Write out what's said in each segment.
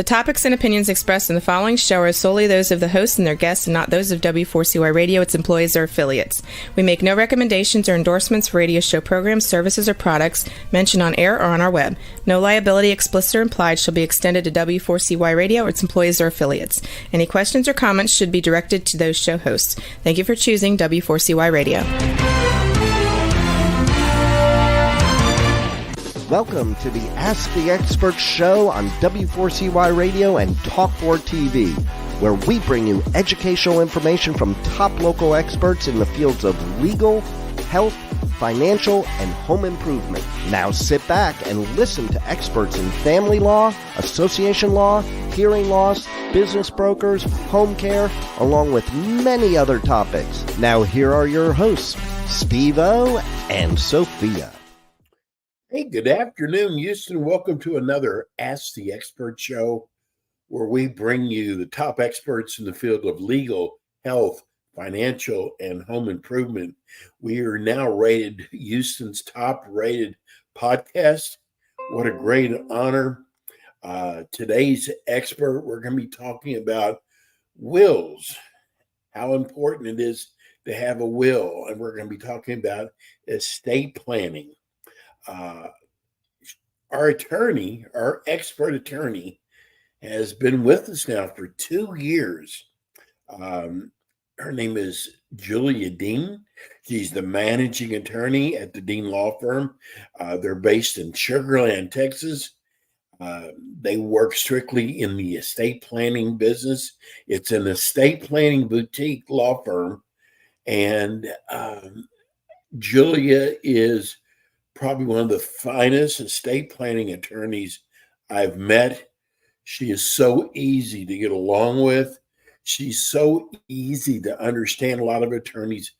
topics and opinions expressed in the following show are solely those of the hosts and their guests and not those of W4CY Radio, its employees, or affiliates. We make no recommendations or endorsements for radio show programs, services, or products mentioned on air or on our web. No liability, explicit or implied, shall be extended to W4CY Radio or its employees or affiliates. Any questions or comments should be directed to those show hosts. Thank you for choosing W4CY Radio. Welcome to the Ask the Expert show on W4CY Radio and Talk4 TV, where we bring you educational information from top local experts in the fields of legal, health, financial, and home improvement. Now sit back and listen to experts in family law, association law, hearing loss, business brokers, home care, along with many other topics. Now here are your hosts, Steve-O and Sophia. Hey, good afternoon, Houston. Welcome to another Ask the Expert show, where we bring you the top experts in the field of legal, health, financial, and home improvement. We are now rated Houston's top-rated podcast. What a great honor. Today's expert, we're going to be talking about wills, how important it is to have a will, and we're going to be talking about estate planning. Our attorney, our expert attorney, has been with us now for 2 years. Her name is Julia Dean. She's the managing attorney at the Dean Law Firm. They're based in Sugar Land, Texas. They work strictly in the estate planning business. It's an estate planning boutique law firm. And Julia is probably one of the finest estate planning attorneys I've met. She is so easy to get along with. She's so easy to understand. A lot of attorneys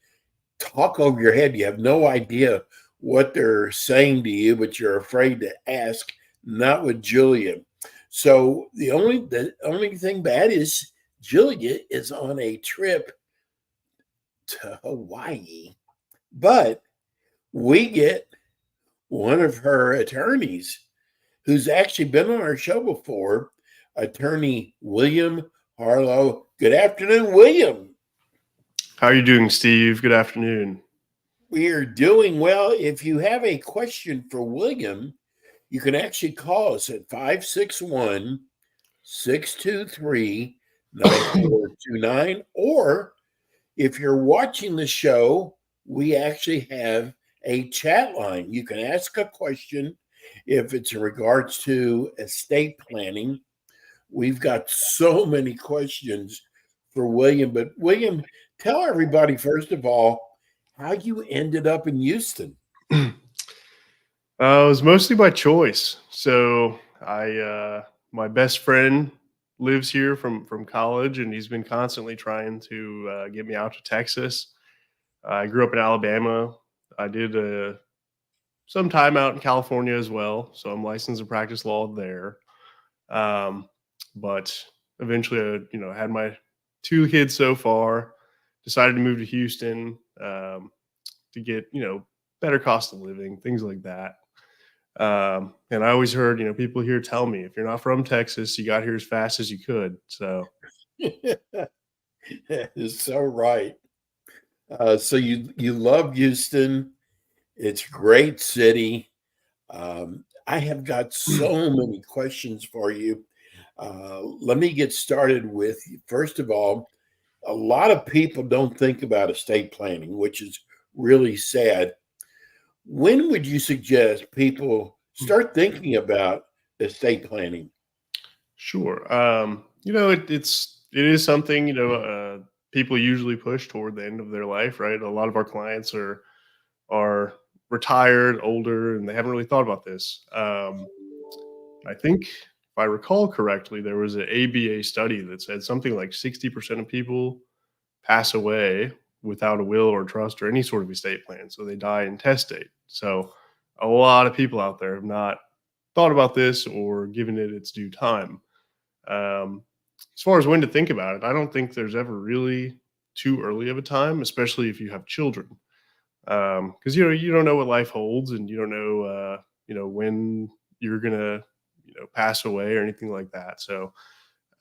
talk over your head. You have no idea what they're saying to you, but you're afraid to ask. Not with Julia. So the only thing bad is Julia is on a trip to Hawaii, but we get one of her attorneys who's actually been on our show before, attorney William Harlow. Good afternoon, William. How are you doing, Steve? Good afternoon. We are doing well. If you have a question for William, you can actually call us at 561-623-9429. Or if you're watching the show, we actually have a chat line. You can ask a question if it's in regards to estate planning. We've got so many questions for William, but William, tell everybody, first of all, how you ended up in Houston. It was mostly by choice. So my best friend lives here from college, and he's been constantly trying to get me out to Texas. I grew up in Alabama. I did some time out in California as well, so I'm licensed to practice law there. But eventually, I had my 2 kids so far. Decided to move to Houston to get better cost of living, things like that. And I always heard people here tell me, if you're not from Texas, you got here as fast as you could. So that is so right. So you love Houston. It's a great city. I have got so many questions for you. Let me get started with, first of all, a lot of people don't think about estate planning, which is really sad. When would you suggest people start thinking about estate planning? Sure. It is something, people usually push toward the end of their life, right? A lot of our clients are retired, older, and they haven't really thought about this. I think, if I recall correctly, there was an ABA study that said something like 60% of people pass away without a will or trust or any sort of estate plan. So they die intestate. So a lot of people out there have not thought about this or given it its due time. As far as when to think about it, I don't think there's ever really too early of a time, especially if you have children. Because you don't know what life holds, and you don't know when you're gonna pass away or anything like that. So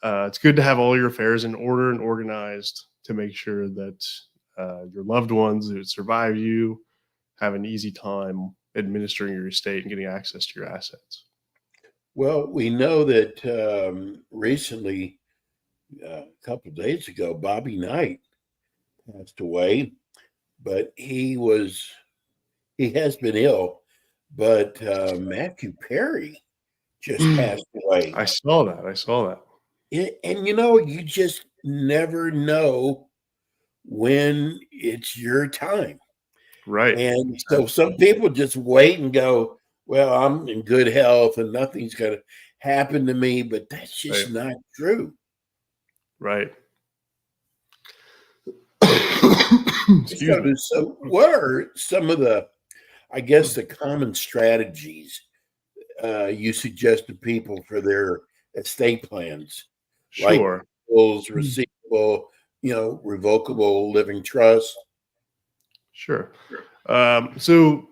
it's good to have all your affairs in order and organized to make sure that your loved ones who survive you have an easy time administering your estate and getting access to your assets. Well, we know that recently, a couple of days ago, Bobby Knight passed away, but he has been ill. But Matthew Perry just passed away. I saw that. And you just never know when it's your time. Right. And so some people just wait and go, well, I'm in good health and nothing's going to happen to me. But that's just not true. Right. So what are some of the, I guess, the common strategies you suggest to people for their estate plans? Sure. Like wills, receivable, revocable living trust. Sure. So,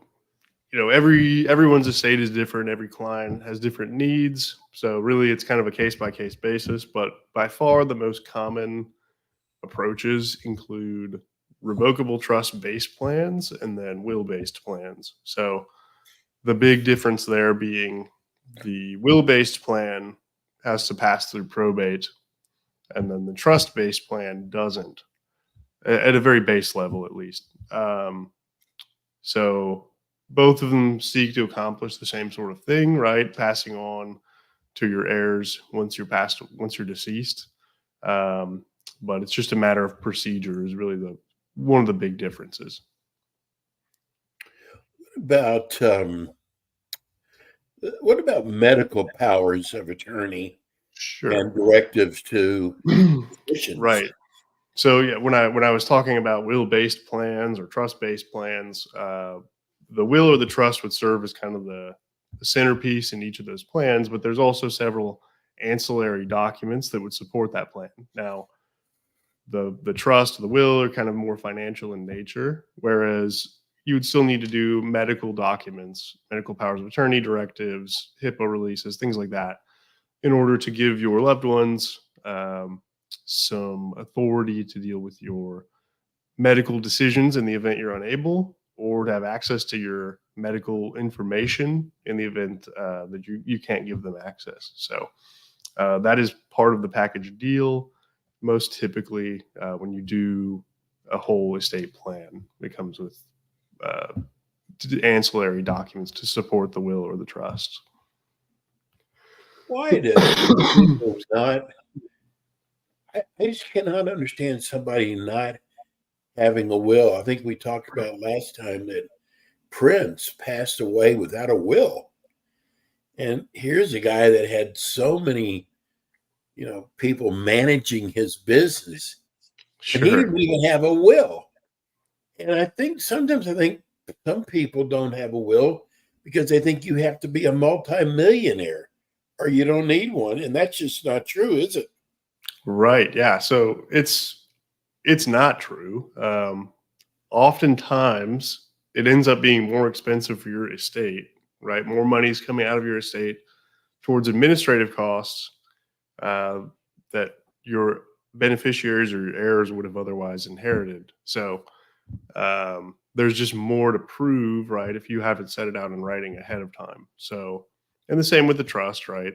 everyone's estate is different. Every client has different needs. So really it's kind of a case-by-case basis, but by far the most common approaches include revocable trust-based plans and then will-based plans. So the big difference there being the will-based plan has to pass through probate, and then the trust-based plan doesn't, at a very base level at least. So both of them seek to accomplish the same sort of thing, right? Passing on to your heirs once you're deceased. But it's just a matter of procedure is really one of the big differences. What about medical powers of attorney? Sure. And directives to physicians? Right. So yeah, when I was talking about will-based plans or trust-based plans, the will or the trust would serve as kind of the centerpiece in each of those plans, but there's also several ancillary documents that would support that plan. Now, the trust, the will are kind of more financial in nature, whereas you would still need to do medical documents, medical powers of attorney, directives, HIPAA releases, things like that, in order to give your loved ones some authority to deal with your medical decisions in the event you're unable, or to have access to your medical information in the event that you can't give them access. So that is part of the package deal. Most typically, when you do a whole estate plan, it comes with ancillary documents to support the will or the trust. Why do people not? I just cannot understand somebody not having a will. I think we talked about last time that Prince passed away without a will. And here's a guy that had so many, people managing his business. Sure. And he didn't even have a will. And I think some people don't have a will because they think you have to be a multimillionaire or you don't need one. And that's just not true, is it? Right. Yeah. So it's not true. Oftentimes it ends up being more expensive for your estate, right? More money is coming out of your estate towards administrative costs that your beneficiaries or your heirs would have otherwise inherited. So there's just more to prove, right? If you haven't set it out in writing ahead of time. So, and the same with the trust, right?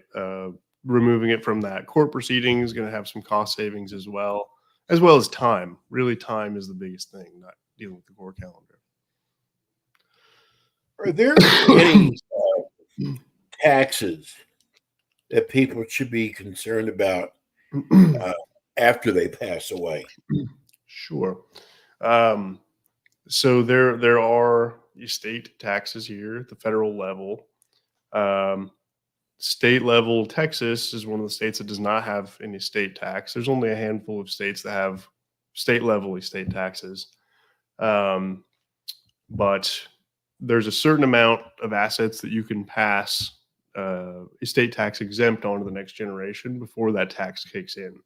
Removing it from that court proceeding is going to have some cost savings as well as time. Really, time is the biggest thing, not dealing with the court calendar. Are there any taxes that people should be concerned about after they pass away? Sure. So there are estate taxes here at the federal level. State level, Texas is one of the states that does not have any estate tax. There's only a handful of states that have state level estate taxes. But there's a certain amount of assets that you can pass estate tax exempt on to the next generation before that tax kicks in.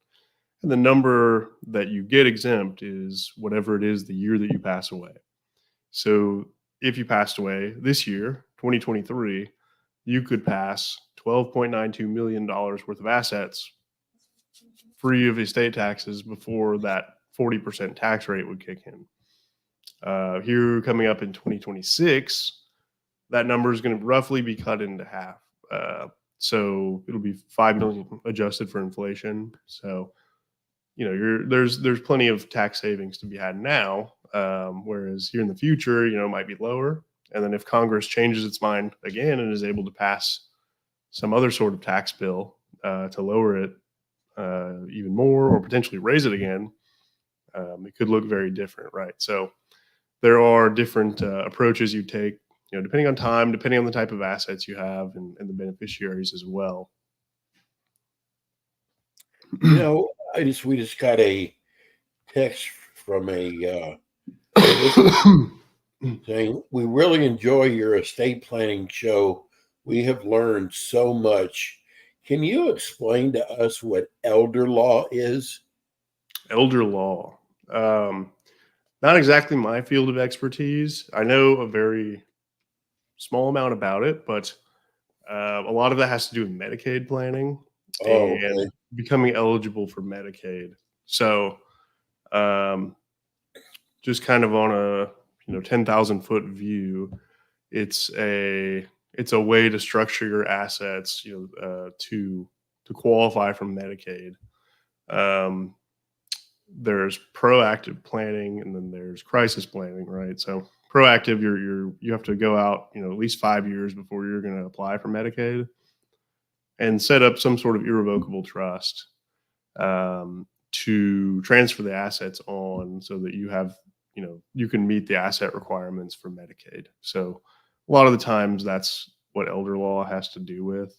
And the number that you get exempt is whatever it is the year that you pass away. So if you passed away this year, 2023, you could pass $12.92 million worth of assets free of estate taxes before that 40% tax rate would kick in. Here coming up in 2026, that number is going to roughly be cut into half. So it'll be 5 million adjusted for inflation. So, there's plenty of tax savings to be had now. Whereas here in the future, it might be lower. And then if Congress changes its mind again and is able to pass some other sort of tax bill to lower it even more or potentially raise it again, it could look very different, right? So there are different approaches you take, depending on time, depending on the type of assets you have and the beneficiaries as well. We just got a text from a saying, we really enjoy your estate planning show. We have learned so much. Can you explain to us what elder law is? Elder law. Not exactly my field of expertise. I know a very small amount about it, but a lot of that has to do with Medicaid planning and becoming eligible for Medicaid. So just kind of on a 10,000 foot view, it's a way to structure your assets to qualify for Medicaid. There's proactive planning and then there's crisis planning, right? So proactive, you have to go out at least 5 years before you're going to apply for Medicaid and set up some sort of irrevocable trust to transfer the assets on so that you have you can meet the asset requirements for Medicaid. So a lot of the times that's what elder law has to do with.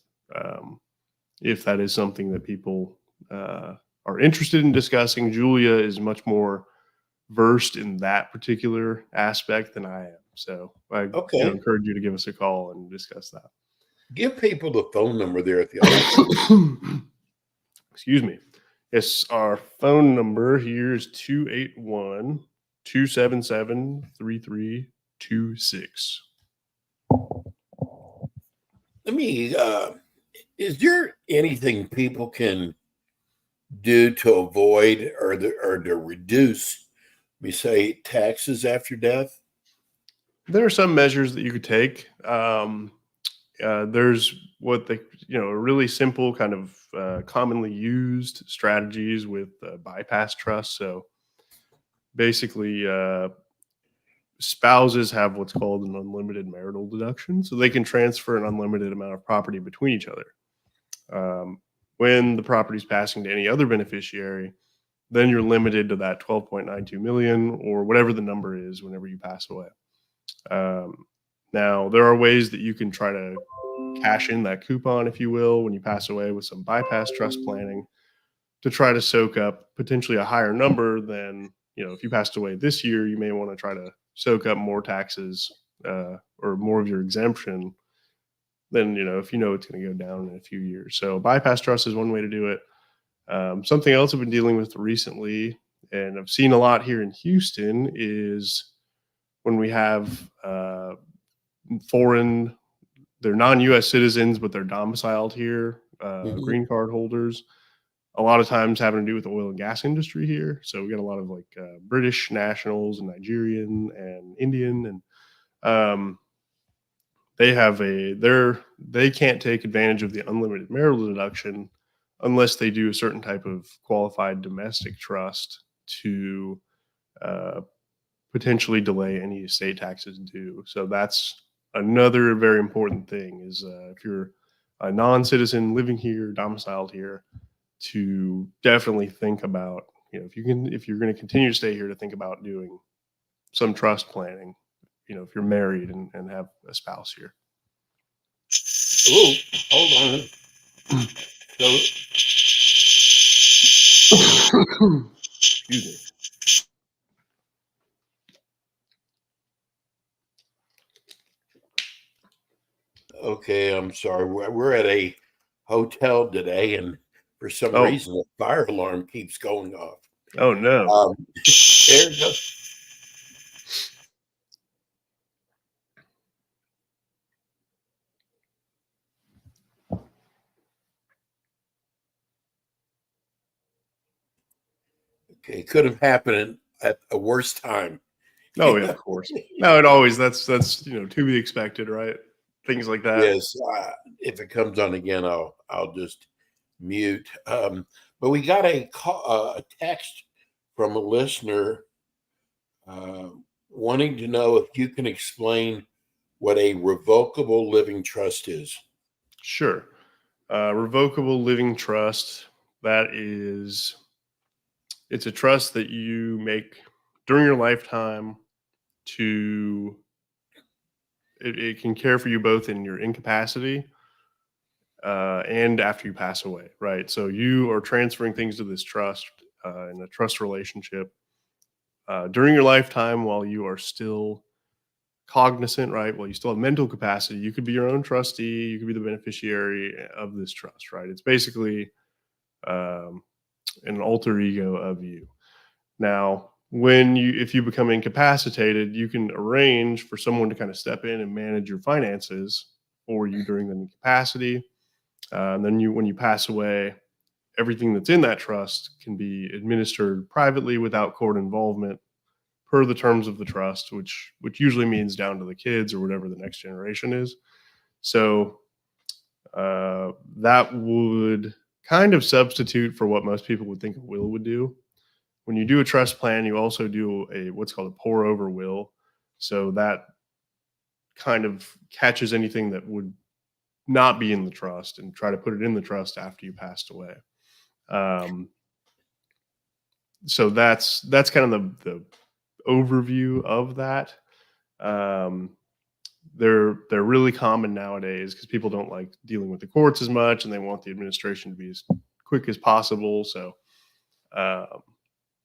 If that is something that people are interested in discussing, Julia is much more versed in that particular aspect than I am. So I encourage you to give us a call and discuss that. Give people the phone number there at the office. Excuse me. Yes, our phone number here is 281-277-3326. Let me, is there anything people can do to avoid or to reduce, we say, taxes after death? There are some measures that you could take. There's what a really simple kind of commonly used strategies with bypass trust. So basically, spouses have what's called an unlimited marital deduction, so they can transfer an unlimited amount of property between each other. When the property is passing to any other beneficiary, then you're limited to that 12.92 million or whatever the number is whenever you pass away. Now, there are ways that you can try to cash in that coupon, if you will, when you pass away with some bypass trust planning to try to soak up potentially a higher number than, if you passed away this year, you may want to try to soak up more taxes or more of your exemption than, if it's going to go down in a few years. So bypass trust is one way to do it. Something else I've been dealing with recently, and I've seen a lot here in Houston, is when we have they're non-U.S. citizens, but they're domiciled here, green card holders, a lot of times having to do with the oil and gas industry here. So we got a lot of British nationals and Nigerian and Indian, and they can't take advantage of the unlimited marital deduction unless they do a certain type of qualified domestic trust to potentially delay any estate taxes due. So that's another very important thing is if you're a non-citizen living here, domiciled here, to definitely think about, if you're going to continue to stay here, to think about doing some trust planning, if you're married and have a spouse here. Oh, hold on. Excuse me. Okay, I'm sorry. We're at a hotel today, and for some reason, the fire alarm keeps going off. Oh, no. There it goes. It could have happened at a worse time. Oh, yeah, of course. No, it always, that's, to be expected, right? Things like that. Yes. If it comes on again, I'll just mute. But we got a text from a listener wanting to know if you can explain what a revocable living trust is. Sure. Revocable living trust, it's a trust that you make during your lifetime it can care for you both in your incapacity and after you pass away, right? So you are transferring things to this trust in a trust relationship during your lifetime while you are still cognizant, right? While you still have mental capacity, you could be your own trustee, you could be the beneficiary of this trust, right? It's basically an alter ego of you. Now, if you become incapacitated, you can arrange for someone to kind of step in and manage your finances for you during the incapacity. And then when you pass away, everything that's in that trust can be administered privately without court involvement per the terms of the trust, which usually means down to the kids or whatever the next generation is. So that would kind of substitute for what most people would think a will would do. When you do a trust plan, you also do what's called a pour over will. So that kind of catches anything that would not be in the trust and try to put it in the trust after you passed away. So that's kind of the overview of that. They're really common nowadays because people don't like dealing with the courts as much and they want the administration to be as quick as possible. So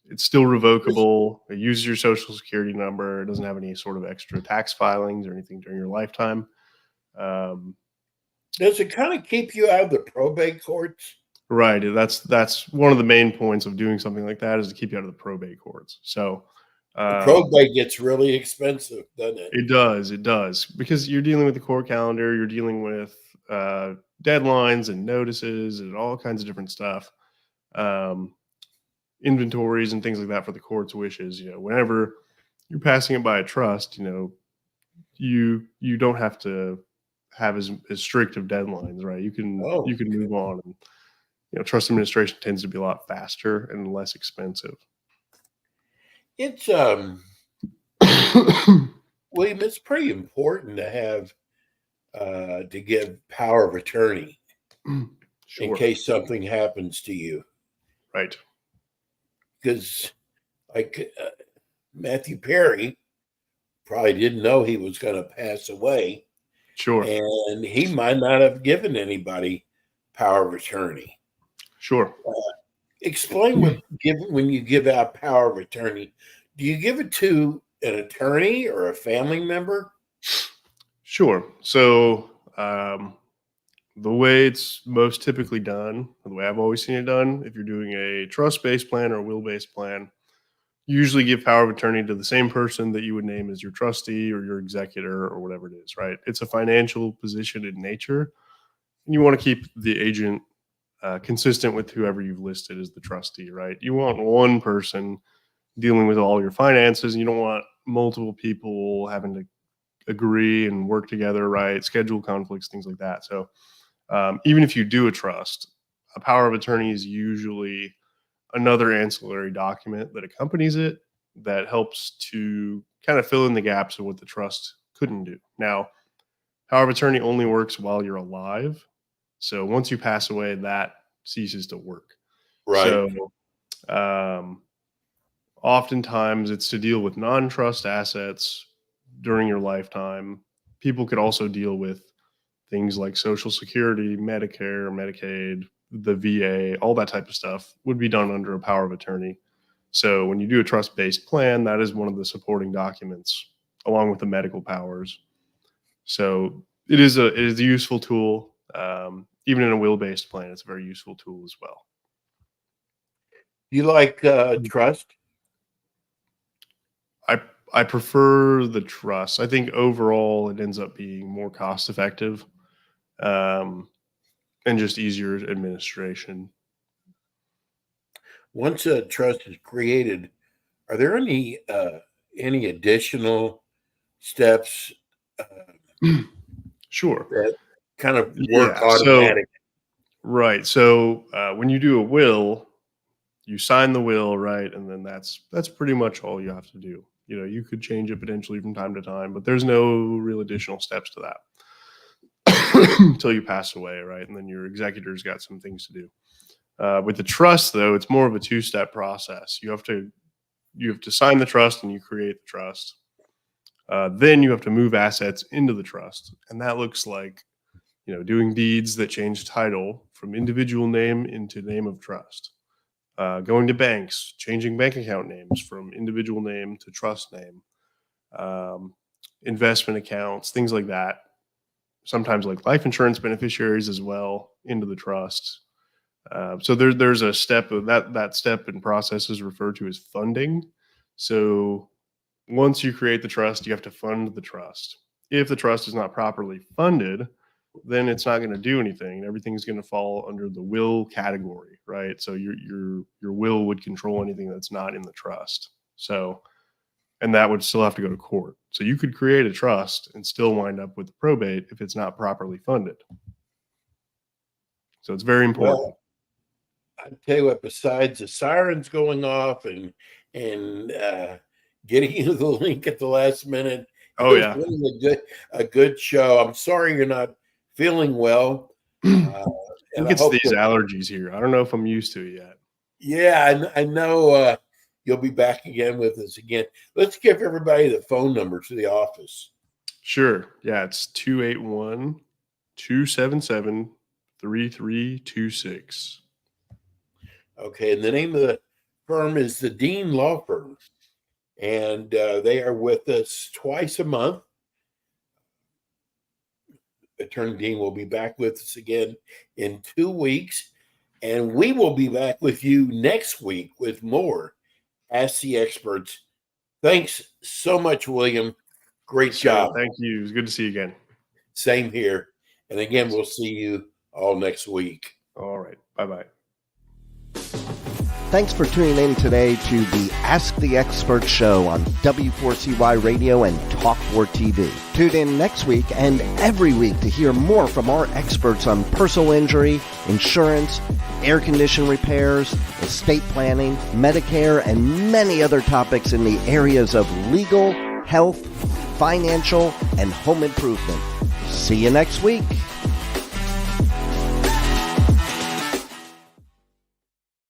it's still revocable. It uses your social security number. It doesn't have any sort of extra tax filings or anything during your lifetime. Does it kind of keep you out of the probate courts? Right. That's one of the main points of doing something like that is to keep you out of the probate courts. So probate gets really expensive, doesn't it? It does, because you're dealing with the court calendar, you're dealing with deadlines and notices and all kinds of different stuff, inventories and things like that for the court's wishes. Whenever you're passing it by a trust, you don't have to have as strict of deadlines, right? You can move on, and trust administration tends to be a lot faster and less expensive. It's William, it's pretty important to have to give power of attorney Sure. in case something happens to you. Right. Because Matthew Perry probably didn't know he was going to pass away. Sure. And he might not have given anybody power of attorney. Sure. Explain when you give out power of attorney. Do you give it to an attorney or a family member? Sure. So the way it's most typically done, the way I've always seen it done, if you're doing a trust-based plan or a will-based plan, you usually give power of attorney to the same person that you would name as your trustee or your executor or whatever it is, right? It's a financial position in nature, and you want to keep the agent consistent with whoever you've listed as the trustee, right? You want one person dealing with all your finances, and you don't want multiple people having to agree and work together, right? Schedule conflicts, things like that. So even if you do a trust, a power of attorney is usually another ancillary document that accompanies it that helps to kind of fill in the gaps of what the trust couldn't do. Now, power of attorney only works while you're alive. So once you pass away, that ceases to work. Right. So oftentimes it's to deal with non-trust assets during your lifetime. People could also deal with things like Social Security, Medicare, Medicaid, the VA, all that type of stuff would be done under a power of attorney. So when you do a trust-based plan, that is one of the supporting documents along with the medical powers. So it is a useful tool. Even in a will-based plan, it's a very useful tool as well. You like trust? I prefer the trust. I think overall it ends up being more cost effective and just easier administration. once a trust is created, are there any additional steps Sure. that kind of work automatically? Right. So when you do a will, you sign the will, right? And then that's pretty much all you have to do. You could change it potentially from time to time, but there's no real additional steps to that until you pass away, right? And then your executor's got some things to do. With the trust, though, it's more of a two-step process. You have to sign the trust and you create the trust. Then you have to move assets into the trust, and that looks like doing deeds that change title from individual name into name of trust. Going to banks, changing bank account names from individual name to trust name, investment accounts, things like that. Sometimes like life insurance beneficiaries as well into the trust. So there's a step of that step and process is referred to as funding. So once you create the trust, you have to fund the trust. If the trust is not properly funded, then it's not going to do anything. Everything's going to fall under the will category, right? So your will would control anything that's not in the trust. So, and that would still have to go to court. So you could create a trust and still wind up with probate if it's not properly funded. So it's very important. Well, I tell you what, besides the sirens going off and getting you the link at the last minute, it's been a good show. I'm sorry you're not feeling well. I think it's these allergies here. I don't know if I'm used to it yet. Yeah, I know you'll be back again with us again. Let's give everybody the phone number to the office. Sure. Yeah, it's 281-277-3326. Okay, and the name of the firm is the Dean Law Firm. And they are with us twice a month. Attorney Dean will be back with us again in 2 weeks. And we will be back with you next week with more Ask the Experts. Thanks so much, William. Great job. Thank you. It was good to see you again. Same here. And again, we'll see you all next week. All right. Bye-bye. Thanks for tuning in today to the Ask the Expert show on W4CY Radio and Talk4 TV. Tune in next week and every week to hear more from our experts on personal injury, insurance, air condition repairs, estate planning, Medicare, and many other topics in the areas of legal, health, financial, and home improvement. See you next week.